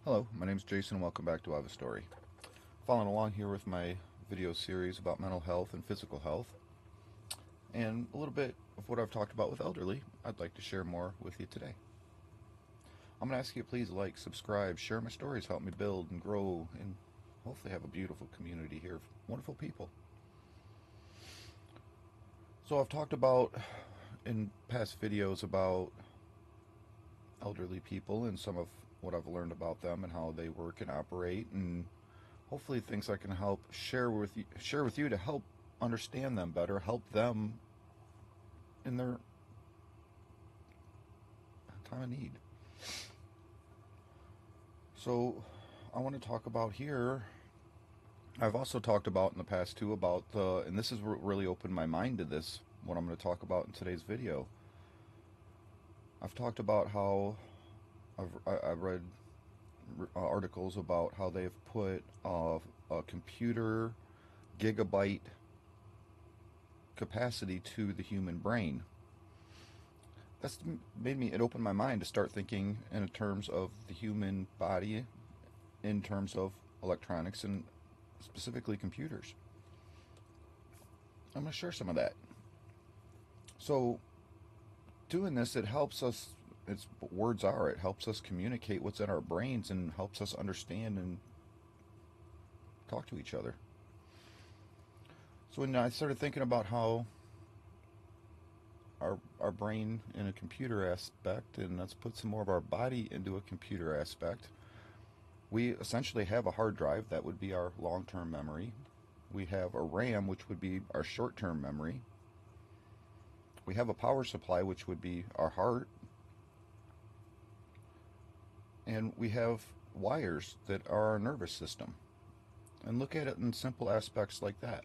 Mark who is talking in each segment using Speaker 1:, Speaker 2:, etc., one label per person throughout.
Speaker 1: Hello, my name is Jason and welcome back to I Have a Story. Following along here with my video series about mental health and physical health, and a little bit of what I've talked about with elderly, I'd like to share more with you today. I'm going to ask you to please like, subscribe, share my stories, help me build and grow, and hopefully have a beautiful community here of wonderful people. So I've talked about in past videos about elderly people and some of what I've learned about them and how they work and operate, and hopefully things I can help share with you to help understand them better, help them in their time of need. So I want to talk about here. I've also talked about in the past too about and this has really opened my mind to this, what I'm going to talk about in today's video. I've talked about how I've read articles about how they've put a computer gigabyte capacity to the human brain. That's made me, it opened my mind to start thinking in terms of the human body, in terms of electronics and specifically computers. I'm going to share some of that. So doing this, it helps us, it's words are, it helps us communicate what's in our brains and helps us understand and talk to each other. So when I started thinking about how our brain in a computer aspect, and let's put some more of our body into a computer aspect, we essentially have a hard drive that would be our long-term memory. We have a RAM, which would be our short-term memory. We have a power supply, which would be our heart. And we have wires that are our nervous system. And look at it in simple aspects like that.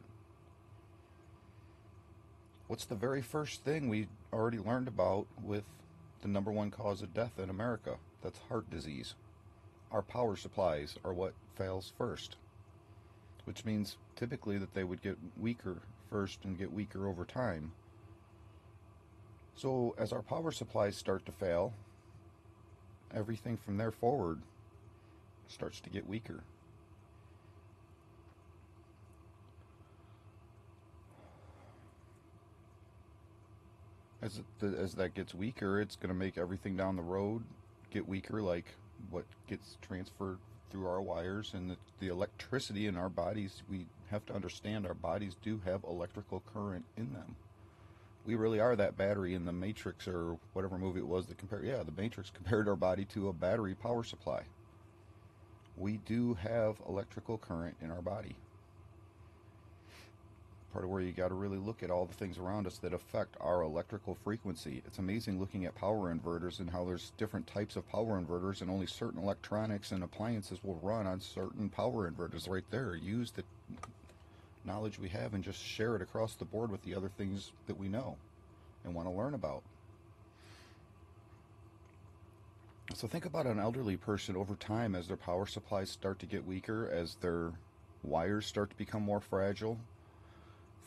Speaker 1: What's the very first thing we already learned about with the #1 cause of death in America? That's heart disease. Our power supplies are what fails first, which means typically that they would get weaker first and get weaker over time. So as our power supplies start to fail, everything from there forward starts to get weaker. As that gets weaker, it's going to make everything down the road get weaker, like what gets transferred through our wires and the electricity in our bodies. We have to understand our bodies do have electrical current in them. We really are that battery in the Matrix, or whatever movie it was that the Matrix compared our body to a battery power supply. We do have electrical current in our body. Part of where you got to really look at all the things around us that affect our electrical frequency. It's amazing looking at power inverters and how there's different types of power inverters, and only certain electronics and appliances will run on certain power inverters. Right there, use the knowledge we have and just share it across the board with the other things that we know and want to learn about. So think about an elderly person over time as their power supplies start to get weaker, as their wires start to become more fragile.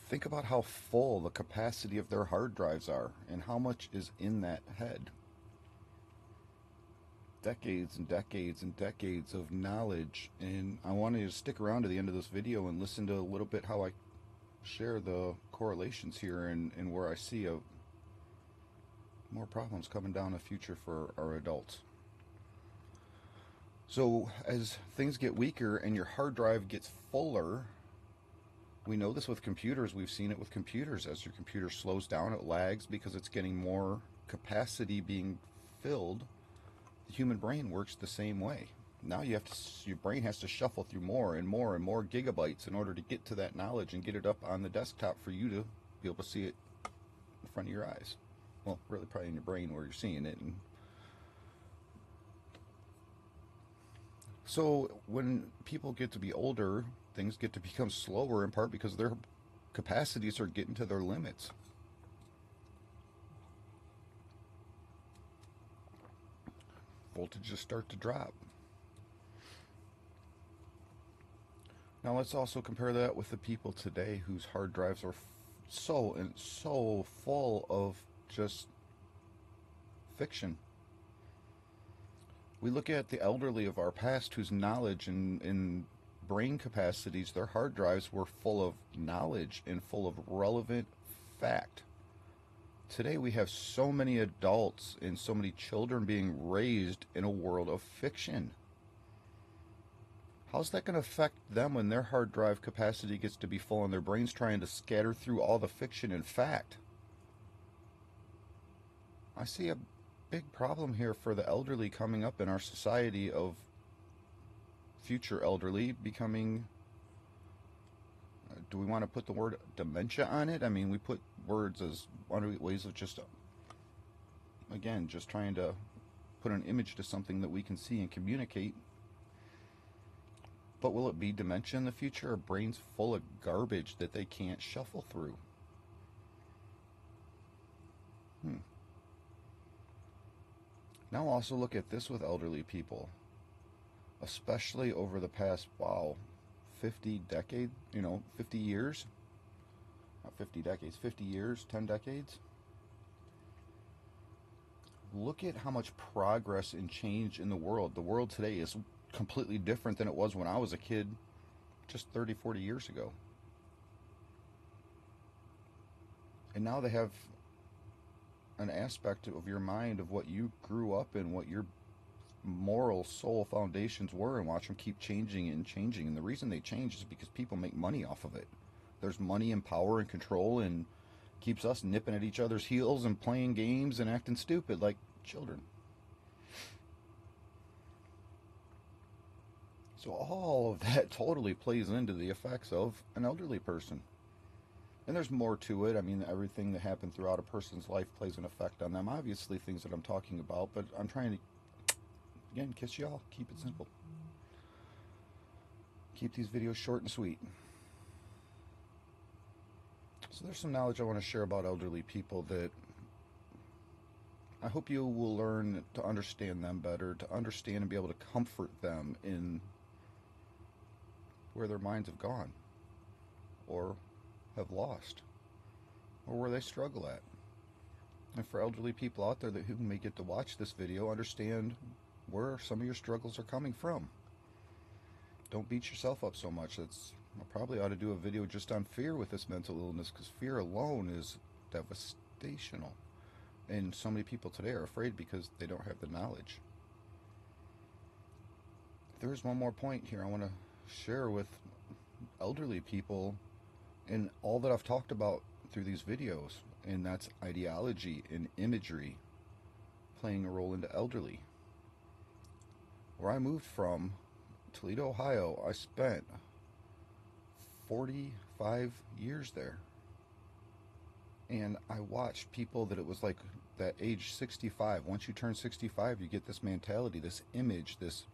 Speaker 1: Think about how full the capacity of their hard drives are and how much is in that head. Decades and decades and decades of knowledge. And I want you to stick around to the end of this video and listen to a little bit how I share the correlations here and where I see more problems coming down the future for our adults. So as things get weaker and your hard drive gets fuller, we know this with computers. We've seen it with computers. As your computer slows down, it lags because it's getting more capacity being filled. The human brain works the same way. Now your brain has to shuffle through more and more and more gigabytes in order to get to that knowledge and get it up on the desktop for you to be able to see it in front of your eyes. Well, really probably in your brain where you're seeing it. And so when people get to be older, things get to become slower, in part because their capacities are getting to their limits. Voltages start to drop. Now let's also compare that with the people today whose hard drives are so full of just fiction. We look at the elderly of our past whose knowledge and brain capacities, their hard drives were full of knowledge and full of relevant fact. Today we have so many adults and so many children being raised in a world of fiction. How's that going to affect them when their hard drive capacity gets to be full and their brain's trying to scatter through all the fiction and fact? I see a big problem here for the elderly coming up in our society, of future elderly becoming, do we want to put the word dementia on it? I mean, we put words as one ways of just, again, just trying to put an image to something that we can see and communicate. But will it be dementia in the future, or brains full of garbage that they can't shuffle through? Now also look at this with elderly people, especially over the past, 50 years, not 50 decades, 50 years, 10 decades. Look at how much progress and change in the world. The world today is completely different than it was when I was a kid just 30, 40 years ago. And now they have an aspect of your mind of what you grew up in, what your moral soul foundations were, and watch them keep changing and changing. And the reason they change is because people make money off of it. There's money and power and control, and keeps us nipping at each other's heels and playing games and acting stupid like children. So all of that totally plays into the effects of an elderly person. And there's more to it. I mean, everything that happened throughout a person's life plays an effect on them. Obviously, things that I'm talking about, but I'm trying to, again, kiss y'all. Keep it simple. Keep these videos short and sweet. So there's some knowledge I want to share about elderly people that I hope you will learn to understand them better, to understand and be able to comfort them in where their minds have gone, or have lost, or where they struggle at. And for elderly people out there who may get to watch this video, understand where some of your struggles are coming from. Don't beat yourself up so much. I probably ought to do a video just on fear with this mental illness, because fear alone is devastational. And so many people today are afraid because they don't have the knowledge. There's one more point here I want to share with elderly people, and all that I've talked about through these videos, and that's ideology and imagery playing a role into elderly. Where I moved from, Toledo, Ohio, I spent 45 years there. And I watched people that it was like that age 65. Once you turn 65, you get this mentality, this image, this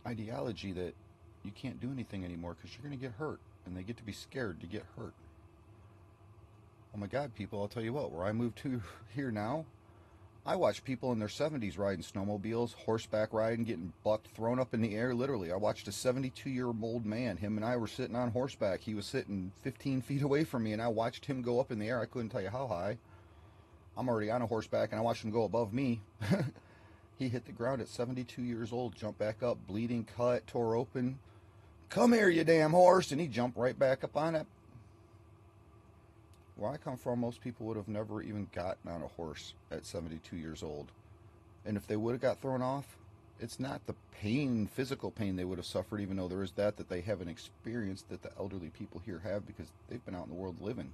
Speaker 1: ideology that you can't do anything anymore because you're going to get hurt. And they get to be scared to get hurt. Oh my God, people, I'll tell you what, where I moved to here now, I watch people in their 70s riding snowmobiles, horseback riding, getting bucked, thrown up in the air, literally. I watched a 72-year-old man. Him and I were sitting on horseback. He was sitting 15 feet away from me, and I watched him go up in the air. I couldn't tell you how high. I'm already on a horseback, and I watched him go above me. He hit the ground at 72 years old, jumped back up, bleeding, cut, tore open. Come here, you damn horse! And he jumped right back up on it. Where I come from, most people would have never even gotten on a horse at 72 years old. And if they would have got thrown off, it's not the pain, physical pain they would have suffered, even though there is that they haven't experienced that the elderly people here have, because they've been out in the world living.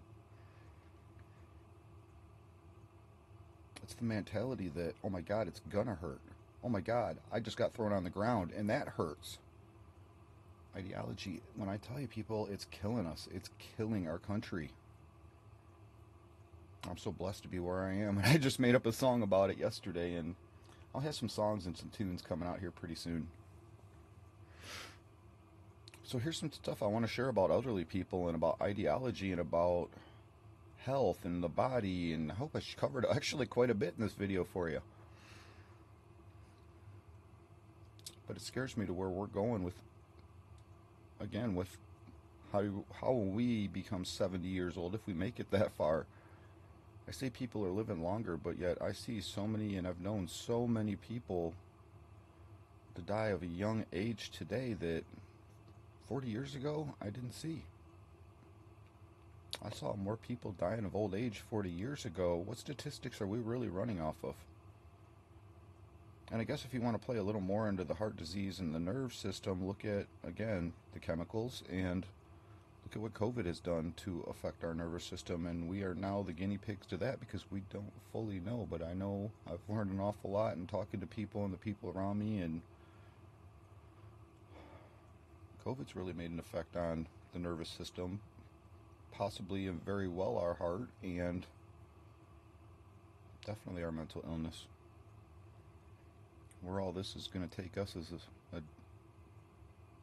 Speaker 1: It's the mentality that, oh my God, it's gonna hurt. Oh my God, I just got thrown on the ground and that hurts. Ideology, when I tell you people, it's killing us. It's killing our country. I'm so blessed to be where I am. And I just made up a song about it yesterday, and I'll have some songs and some tunes coming out here pretty soon. So here's some stuff I want to share about elderly people and about ideology and about health and the body, and I hope I covered actually quite a bit in this video for you. But it scares me to where we're going with, again, with how will we become 70 years old if we make it that far. I say people are living longer, but yet I see so many, and I've known so many people to die of a young age today that 40 years ago I didn't see. I saw more people dying of old age 40 years ago. What statistics are we really running off of? And I guess if you want to play a little more into the heart disease and the nerve system, look at, again, the chemicals and look at what COVID has done to affect our nervous system. And we are now the guinea pigs to that because we don't fully know. But I know I've learned an awful lot in talking to people and the people around me. And COVID's really made an effect on the nervous system, possibly and very well our heart, and definitely our mental illness. Where all this is going to take us as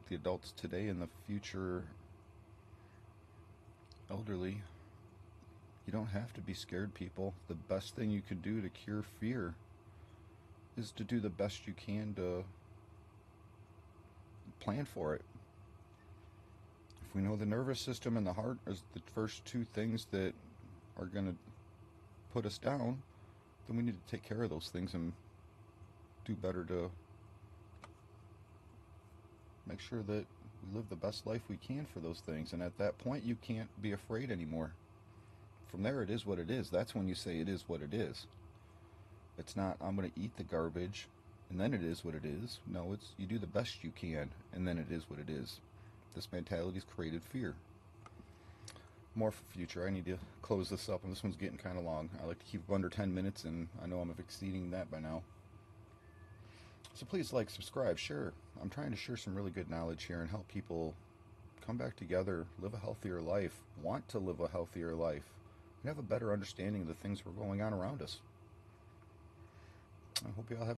Speaker 1: the adults today and the future elderly. You don't have to be scared, people. The best thing you can do to cure fear is to do the best you can to plan for it. If we know the nervous system and the heart is the first two things that are going to put us down, then we need to take care of those things and do better to make sure that we live the best life we can for those things. And at that point, you can't be afraid anymore. From there, it is what it is. That's when you say it is what it is. It's not, I'm going to eat the garbage and then it is what it is. No, it's you do the best you can and then it is what it is. This mentality's created fear. More for future. I need to close this up, and this one's getting kind of long. I like to keep it under 10 minutes, and I know I'm exceeding that by now. So please like, subscribe, share. I'm trying to share some really good knowledge here and help people come back together, live a healthier life, want to live a healthier life, and have a better understanding of the things that are going on around us. I hope you all have